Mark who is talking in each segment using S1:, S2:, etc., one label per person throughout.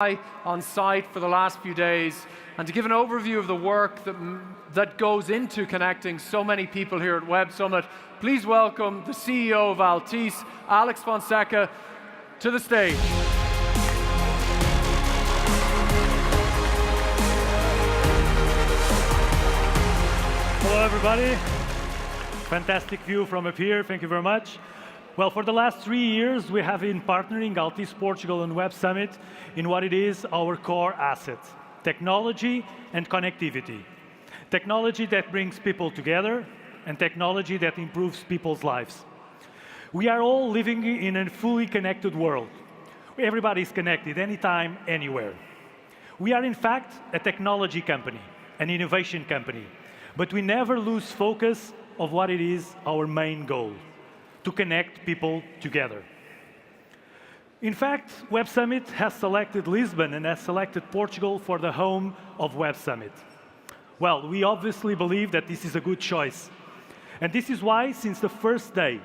S1: on site for the last few days, and to give an overview of the work that goes into connecting so many people here at Web Summit, please welcome the CEO of Altice, Alex Fonseca, to the stage.
S2: Hello, everybody. Fantastic view from up here. Thank you very much. Well, for the last 3 years, we have been partnering Altice Portugal and Web Summit in what it is our core asset, technology and connectivity. Technology that brings people together and technology that improves people's lives. We are all living in a fully connected world. Everybody is connected anytime, anywhere. We are, in fact, a technology company, an innovation company, but we never lose focus of what it is our main goal: to connect people together. In fact, Web Summit has selected Lisbon and has selected Portugal for the home of Web Summit. Well, we obviously believe that this is a good choice. And this is why, since the first day,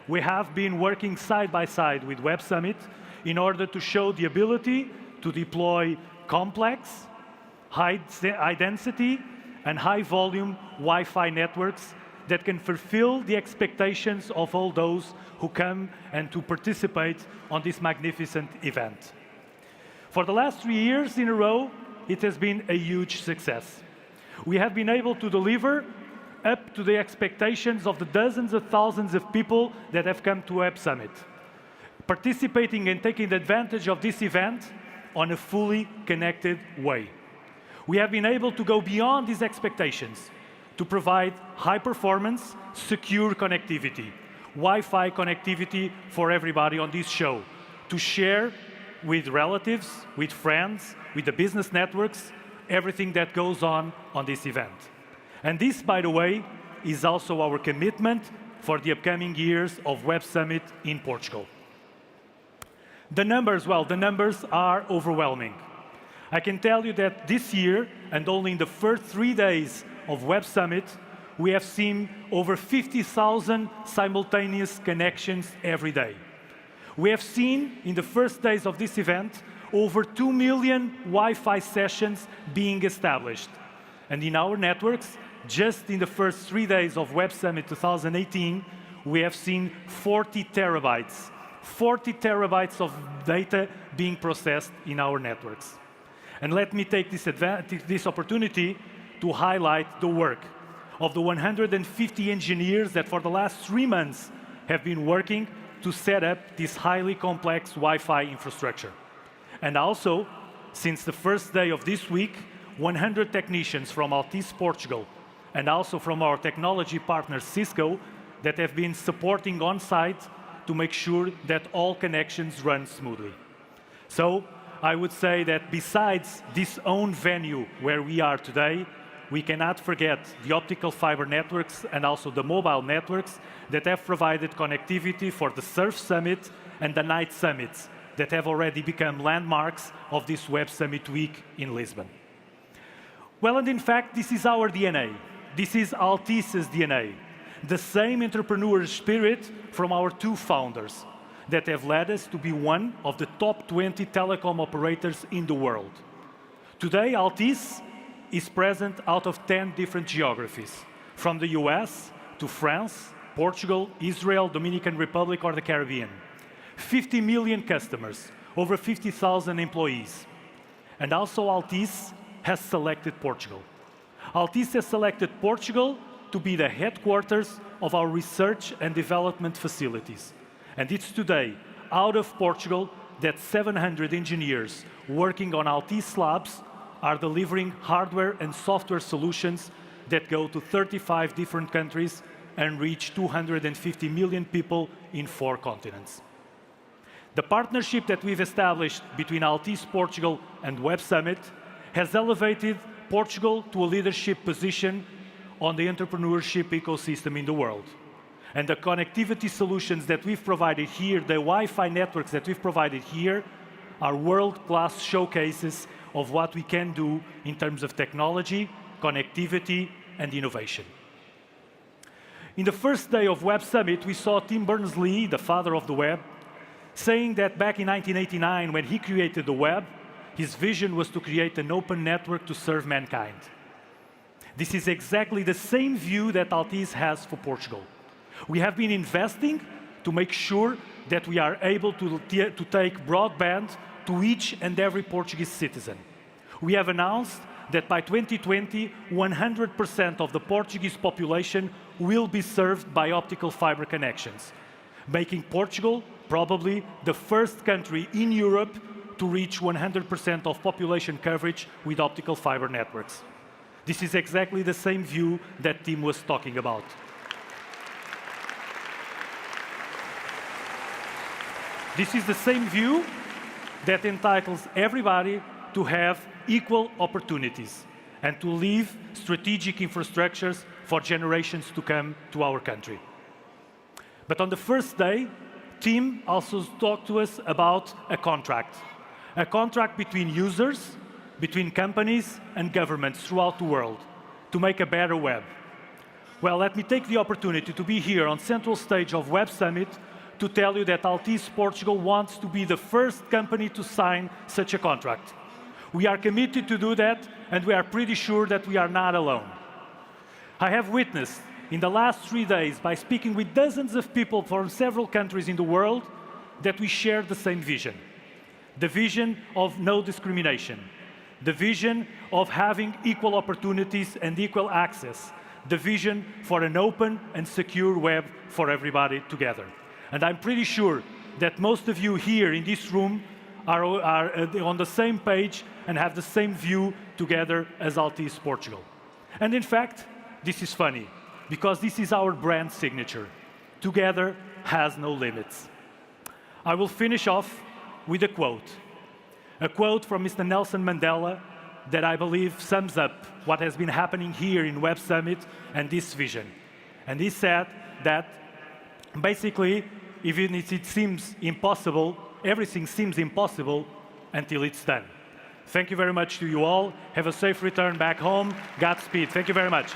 S2: we have been working side by side with Web Summit in order to show the ability to deploy complex, high density, and high volume Wi-Fi networks that can fulfill the expectations of all those who come and to participate on this magnificent event. For the last 3 years in a row, it has been a huge success. We have been able to deliver up to the expectations of the dozens of thousands of people that have come to Web Summit, participating and taking advantage of this event on a fully connected way. We have been able to go beyond these expectations to provide high-performance, secure connectivity, Wi-Fi connectivity for everybody on this show, to share with relatives, with friends, with the business networks, everything that goes on this event. And this, by the way, is also our commitment for the upcoming years of Web Summit in Portugal. The numbers, well, the numbers are overwhelming. I can tell you that this year, and only in the first 3 days of Web Summit, we have seen over 50,000 simultaneous connections every day. We have seen, in the first days of this event, over 2 million Wi-Fi sessions being established. And in our networks, just in the first 3 days of Web Summit 2018, we have seen 40 terabytes of data being processed in our networks. And let me take this opportunity to highlight the work of the 150 engineers that for the last 3 months have been working to set up this highly complex Wi-Fi infrastructure. And also, since the first day of this week, 100 technicians from Altice Portugal and also from our technology partner Cisco that have been supporting on-site to make sure that all connections run smoothly. So, I would say that besides this own venue where we are today, we cannot forget the optical fiber networks and also the mobile networks that have provided connectivity for the Surf Summit and the Night Summits that have already become landmarks of this Web Summit week in Lisbon. Well, and in fact, this is our DNA. This is Altice's DNA. The same entrepreneurial spirit from our 2 founders that have led us to be one of the top 20 telecom operators in the world. Today, Altice is present out of 10 different geographies, from the US to France, Portugal, Israel, Dominican Republic, or the Caribbean. 50 million customers, over 50,000 employees. And also Altice has selected Portugal. Altice has selected Portugal to be the headquarters of our research and development facilities. And it's today, out of Portugal, that 700 engineers working on Altice labs are delivering hardware and software solutions that go to 35 different countries and reach 250 million people in 4 continents. The partnership that we've established between Altice Portugal and Web Summit has elevated Portugal to a leadership position on the entrepreneurship ecosystem in the world. And the connectivity solutions that we've provided here, the Wi-Fi networks that we've provided here, are world-class showcases of what we can do in terms of technology, connectivity, and innovation. In the first day of Web Summit, we saw Tim Bernes-Lee, the father of the web, saying that back in 1989, when he created the web, his vision was to create an open network to serve mankind. This is exactly the same view that Altice has for Portugal. We have been investing to make sure that we are able to take broadband to each and every Portuguese citizen. We have announced that by 2020, 100% of the Portuguese population will be served by optical fiber connections, making Portugal probably the first country in Europe to reach 100% of population coverage with optical fiber networks. This is exactly the same view that Tim was talking about. This is the same view that entitles everybody to have equal opportunities and to leave strategic infrastructures for generations to come to our country. But on the first day, Tim also talked to us about a contract between users, between companies and governments throughout the world to make a better web. Well, let me take the opportunity to be here on central stage of Web Summit to tell you that Altice Portugal wants to be the first company to sign such a contract. We are committed to do that, and we are pretty sure that we are not alone. I have witnessed in the last 3 days, by speaking with dozens of people from several countries in the world, that we share the same vision. The vision of no discrimination. The vision of having equal opportunities and equal access. The vision for an open and secure web for everybody together. And I'm pretty sure that most of you here in this room are on the same page and have the same view together as Altice Portugal. And in fact, this is funny, because this is our brand signature. Together has no limits. I will finish off with a quote from Mr. Nelson Mandela that I believe sums up what has been happening here in Web Summit and this vision. And he said that basically, even if it seems impossible, everything seems impossible until it's done. Thank you very much to you all. Have a safe return back home. Godspeed. Thank you very much.